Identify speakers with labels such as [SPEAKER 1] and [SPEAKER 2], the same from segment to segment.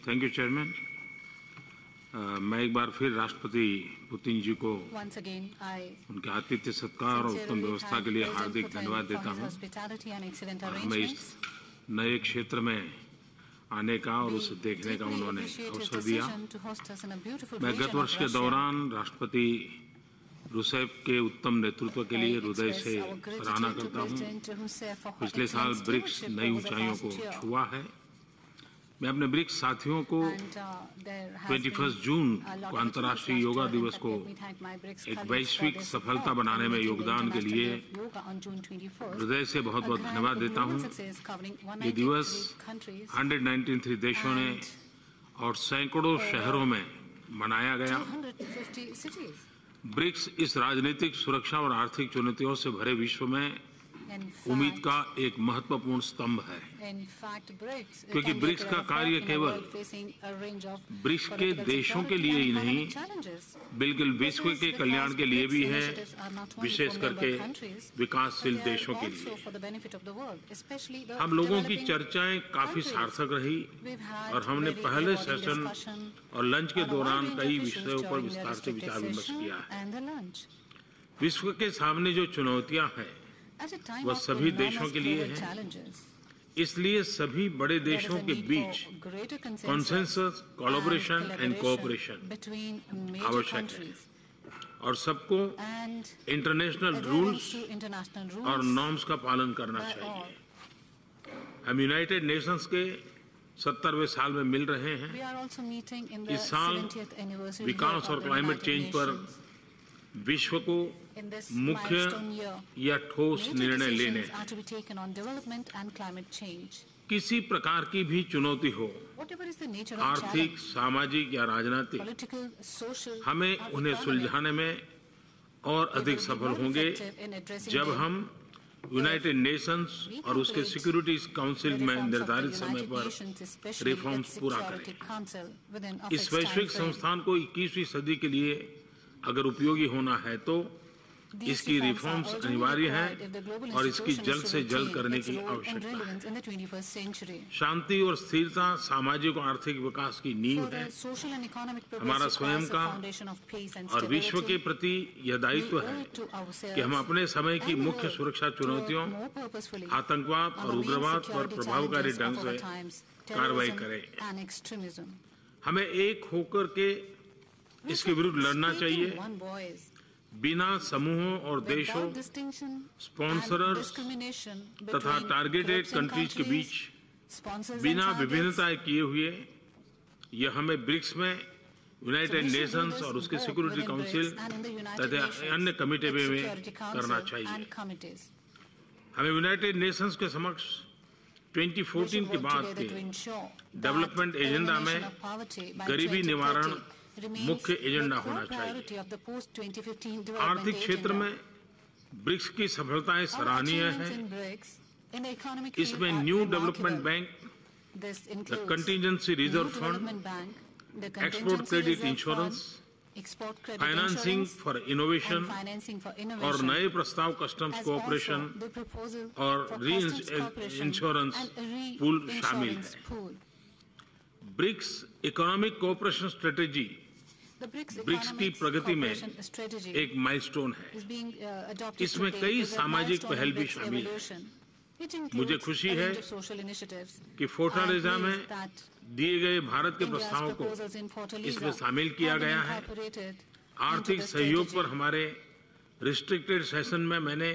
[SPEAKER 1] Thank you chairman. मैं एक बार फिर राष्ट्रपति पुतिन जी को उनके आतिथ्य सत्कार और उत्तम व्यवस्था के लिए हार्दिक धन्यवाद देता हूं। हमें इस नए क्षेत्र में आने का और उसे देखने का उन्होंने अवसर दिया। मैं गत वर्ष के दौरान राष्ट्रपति रूसेफ के उत्तम नेतृत्व के लिए हृदय से सराहना करता हूं। पिछले साल ब्रिक्स नई ऊंचाइयों को छुआ है। मैं अपने ब्रिक्स साथियों को 21 जून को अंतर्राष्ट्रीय योगा दिवस को एक वैश्विक सफलता बनाने में योगदान के लिए हृदय से बहुत बहुत धन्यवाद देता हूं। ये दिवस 193 देशों ने और सैकड़ों शहरों में मनाया गया। ब्रिक्स इस राजनीतिक, सुरक्षा और आर्थिक चुनौतियों से भरे विश्व में उम्मीद का एक महत्वपूर्ण स्तंभ है, क्योंकि ब्रिक्स का कार्य केवल ब्रिक्स के देशों के लिए ही नहीं बल्कि विश्व के कल्याण के लिए भी है, विशेष करके विकासशील देशों के लिए। हम लोगों की चर्चाएं काफी सार्थक रही और हमने पहले सेशन और लंच के दौरान कई विषयों पर विस्तार से विचार विमर्श किया है। विश्व के सामने जो चुनौतियां हैं वह सभी देशों के लिए है, इसलिए सभी बड़े देशों के बीच कंसेंसस, कोलैबोरेशन एंड कोऑपरेशन आवश्यक है और सबको इंटरनेशनल रूल्स और नॉर्म्स का पालन करना चाहिए। हम यूनाइटेड नेशंस के 70वें साल में मिल रहे हैं। इस साल विकास और क्लाइमेट चेंज पर विश्व को मुख्य या ठोस निर्णय लेने हैं। किसी प्रकार की भी चुनौती हो, आर्थिक, सामाजिक या राजनीतिक, हमें उन्हें सुलझाने में और अधिक सफल होंगे जब हम यूनाइटेड नेशंस और उसके सिक्योरिटी काउंसिल में निर्धारित समय पर रिफॉर्म्स पूरा करें। इस वैश्विक संस्थान को 21वीं सदी के लिए अगर उपयोगी होना है तो इसकी रिफॉर्म्स अनिवार्य है और इसकी जल्द से जल्द करने की आवश्यकता है। शांति और स्थिरता सामाजिक और आर्थिक विकास की नींव है। हमारा स्वयं का और विश्व के प्रति यह दायित्व है कि हम अपने समय की मुख्य सुरक्षा चुनौतियों, आतंकवाद और उग्रवाद पर प्रभावकारी ढंग से कार्रवाई करें। हमें एक होकर के इसके विरुद्ध लड़ना चाहिए, बिना समूहों और देशों, स्पॉन्सरर्स तथा टारगेटेड कंट्रीज के बीच बिना विभिन्नता किए हुए। यह हमें ब्रिक्स में यूनाइटेड नेशंस और उसके सिक्योरिटी काउंसिल तथा अन्य कमेटी में करना चाहिए। हमें यूनाइटेड नेशंस के समक्ष 2014 के बाद के डेवलपमेंट एजेंडा में गरीबी निवारण मुख्य एजेंडा होना चाहिए। आर्थिक क्षेत्र में ब्रिक्स की सफलताएं सराहनीय हैं। इसमें new development bank, the contingency reserve fund, export credit insurance, financing for innovation और नए प्रस्ताव कस्टम्स कोऑपरेशन और री इंश्योरेंस पूल शामिल है। BRICS economic cooperation strategy BRICS की प्रगति में एक माइलस्टोन है। इसमें कई सामाजिक पहल भी शामिल हैं। मुझे खुशी है कि फोर्टालेज़ा में दिए गए भारत के प्रस्तावों को इसमें शामिल किया गया है। आर्थिक सहयोग पर हमारे रिस्ट्रिक्टेड सेशन में मैंने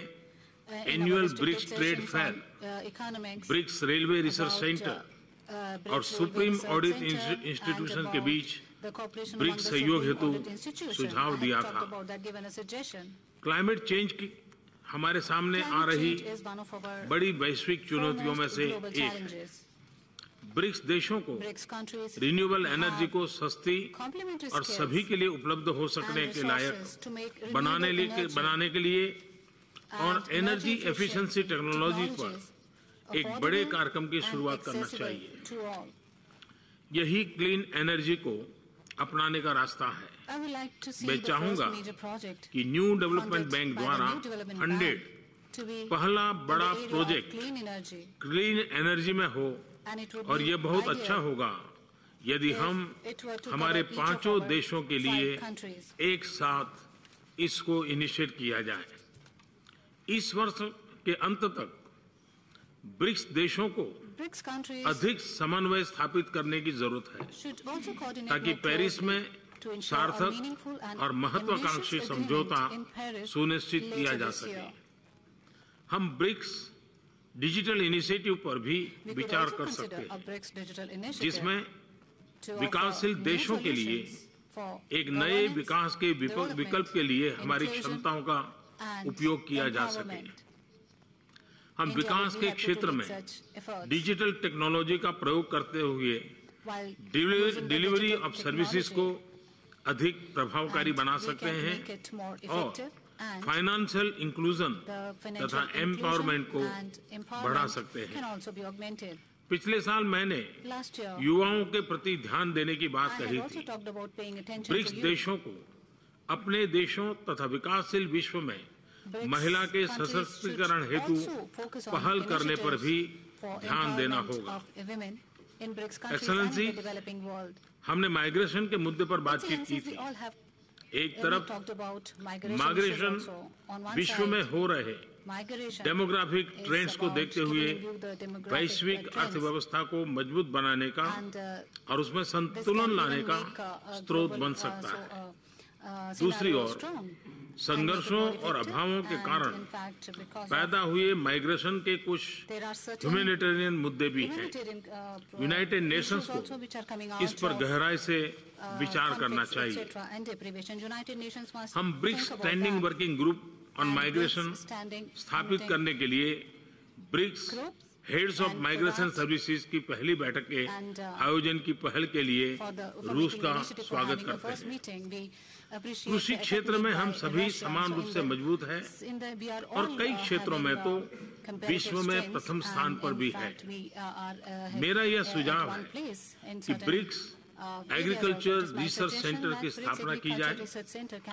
[SPEAKER 1] annual BRICS trade fair, BRICS railway research centre और सुप्रीम ऑडिट इंस्टीट्यूशन के बीच ब्रिक्स सहयोग हेतु सुझाव दिया था। क्लाइमेट चेंज की हमारे सामने आ रही बड़ी वैश्विक चुनौतियों में से एक है। ब्रिक्स देशों को रिन्यूएबल एनर्जी को सस्ती और सभी के लिए उपलब्ध हो सकने के लायक बनाने के लिए और एनर्जी एफिशिएंसी टेक्नोलॉजी पर एक बड़े कार्यक्रम की शुरुआत करना चाहिए। यही क्लीन एनर्जी को अपनाने का रास्ता है। मैं चाहूंगा कि न्यू डेवलपमेंट बैंक द्वारा फंडेड पहला बड़ा प्रोजेक्ट क्लीन एनर्जी में हो और यह बहुत अच्छा होगा यदि हम हमारे पांचों देशों के लिए एक साथ इसको इनिशिएट किया जाए। इस वर्ष के अंत तक ब्रिक्स देशों को अधिक समन्वय स्थापित करने की जरूरत है ताकि पेरिस में सार्थक और महत्वाकांक्षी समझौता सुनिश्चित किया जा सके। हम ब्रिक्स डिजिटल इनिशिएटिव पर भी विचार कर सकते हैं, जिसमें विकासशील देशों के लिए एक नए विकास के विकल्प के लिए हमारी क्षमताओं का उपयोग किया जा सके। हम विकास के क्षेत्र में डिजिटल टेक्नोलॉजी का प्रयोग करते हुए डिलीवरी ऑफ सर्विसेज को अधिक प्रभावकारी बना सकते हैं और फाइनेंशियल इंक्लूजन तथा एम्पावरमेंट को बढ़ा सकते हैं। पिछले साल मैंने युवाओं के प्रति ध्यान देने की बात कही थी। ब्रिक्स देशों को अपने देशों तथा विकासशील विश्व में महिला के सशक्तिकरण हेतु पहल करने पर भी ध्यान देना होगा। एक्सेलेंसी, हमने माइग्रेशन के मुद्दे पर बातचीत की थी। एक तरफ माइग्रेशन विश्व में हो रहे डेमोग्राफिक ट्रेंड्स को देखते हुए वैश्विक अर्थव्यवस्था को मजबूत बनाने का और उसमें संतुलन लाने का स्रोत बन सकता है। दूसरी ओर संघर्षों और अभावों के कारण पैदा हुए माइग्रेशन के कुछ ह्यूमैनिटेरियन मुद्दे भी हैं। यूनाइटेड नेशंस को इस पर गहराई से विचार करना चाहिए। हम BRICS standing working group on migration स्थापित करने के लिए BRICS heads of migration services की पहली बैठक के आयोजन की पहल के लिए रूस का स्वागत करते हैं। कृषि क्षेत्र में हम सभी समान रूप से मजबूत हैं और कई क्षेत्रों में तो विश्व में प्रथम स्थान पर भी है। मेरा यह सुझाव है कि ब्रिक्स एग्रीकल्चर रिसर्च सेंटर की स्थापना की जाए,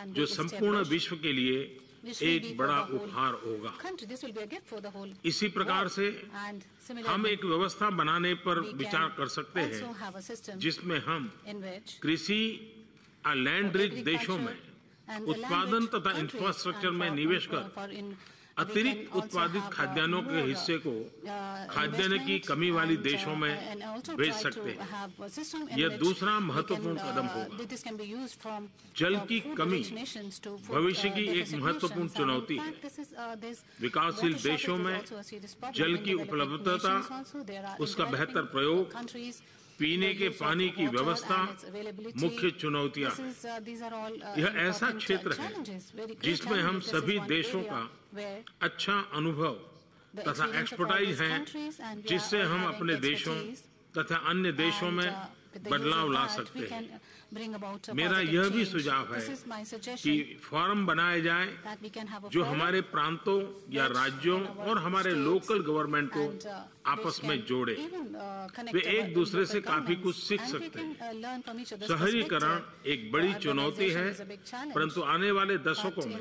[SPEAKER 1] जो संपूर्ण विश्व के लिए एक बड़ा उपहार होगा। इसी प्रकार से हम एक व्यवस्था बनाने पर विचार कर सकते हैं जिसमें हम कृषि और लैंड रिच देशों में उत्पादन तथा इंफ्रास्ट्रक्चर में निवेश कर अतिरिक्त उत्पादित खाद्यान्नों के हिस्से को खाद्यान्न की कमी वाली देशों में भेज सकते हैं। यह दूसरा महत्वपूर्ण कदम होगा। जल की कमी भविष्य की एक महत्वपूर्ण चुनौती है। विकासशील देशों में जल की उपलब्धता, उसका बेहतर प्रयोग, पीने के पानी की व्यवस्था मुख्य चुनौतियां हैं। यह ऐसा क्षेत्र है जिसमें हम सभी देशों का अच्छा अनुभव तथा एक्सपर्टाइज है, जिससे हम अपने देशों तथा अन्य देशों में बदलाव ला सकते हैं। मेरा यह भी सुझाव है कि फोरम बनाए जाए जो हमारे प्रांतों या राज्यों और हमारे लोकल गवर्नमेंट को आपस में जोड़े। वे एक दूसरे से काफी कुछ सीख सकते हैं। शहरीकरण एक बड़ी चुनौती है, परंतु आने वाले दशकों में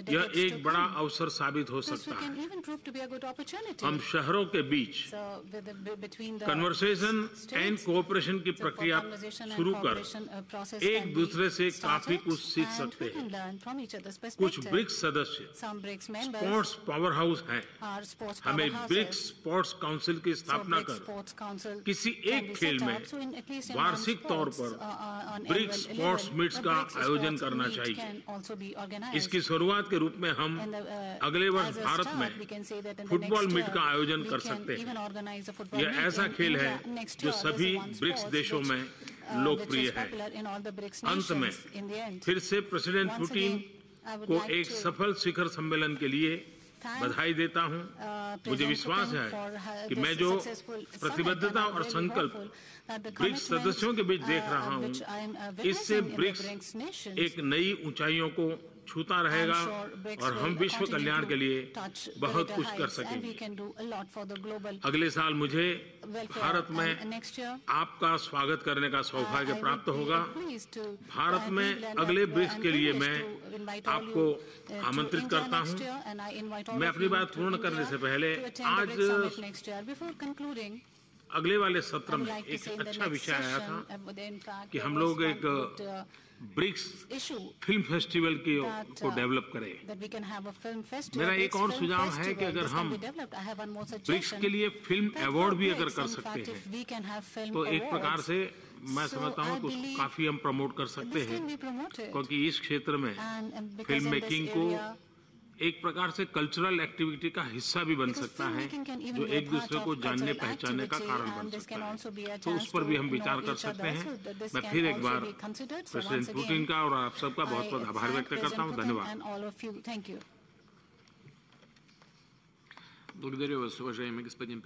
[SPEAKER 1] यह एक बड़ा अवसर साबित हो सकता है। हम शहरों के बीच कन्वर्सेशन एंड कोऑपरेशन की प्रक्रिया शुरू कर एक दूसरे से काफी कुछ सीख सकते हैं। कुछ ब्रिक्स सदस्य स्पोर्ट्स पावर हाउस हैं। हमें ब्रिक्स स्पोर्ट्स काउंसिल की स्थापना कर किसी एक खेल में वार्षिक तौर पर ब्रिक्स स्पोर्ट्स मीट्स का आयोजन करना चाहिए। इसकी शुरुआत के रूप में हम अगले वर्ष भारत में फुटबॉल मीट का आयोजन कर सकते हैं। यह ऐसा खेल है जो सभी ब्रिक्स देशों में लोकप्रिय है। अंत में फिर से प्रेसिडेंट पुतिन को एक सफल शिखर सम्मेलन के लिए बधाई देता हूं। मुझे विश्वास है कि मैं जो प्रतिबद्धता और संकल्प ब्रिक्स सदस्यों के बीच देख रहा हूं, इससे ब्रिक्स एक नई ऊंचाइयों को छूता रहेगा और हम विश्व कल्याण के लिए बहुत कुछ कर सकेंगे। अगले साल मुझे भारत में आपका स्वागत करने का सौभाग्य प्राप्त होगा। भारत में अगले ब्रिक्स के लिए मैं आपको आमंत्रित करता हूं। मैं अपनी बात पूर्ण करने से पहले आज अगले वाले सत्र में एक अच्छा विषय आया था कि हम लोग एक ब्रिक्स फिल्म फेस्टिवल को डेवलप करें। मेरा एक और सुझाव है कि अगर हम ब्रिक्स के लिए फिल्म अवार्ड भी अगर कर सकते हैं तो एक प्रकार से मैं समझता हूँ तो काफी हम प्रमोट कर सकते हैं, क्योंकि इस क्षेत्र में फिल्म मेकिंग को एक प्रकार से कल्चरल एक्टिविटी का हिस्सा भी बन सकता है, जो एक दूसरे को जानने पहचानने का कारण बन सकता है। तो उस पर भी हम विचार कर सकते हैं। मैं फिर एक बार प्रेसिडेंट पुतिन का और आप सबका बहुत बहुत आभार व्यक्त करता हूँ। धन्यवाद।
[SPEAKER 2] Благодарю вас, уважаемый господин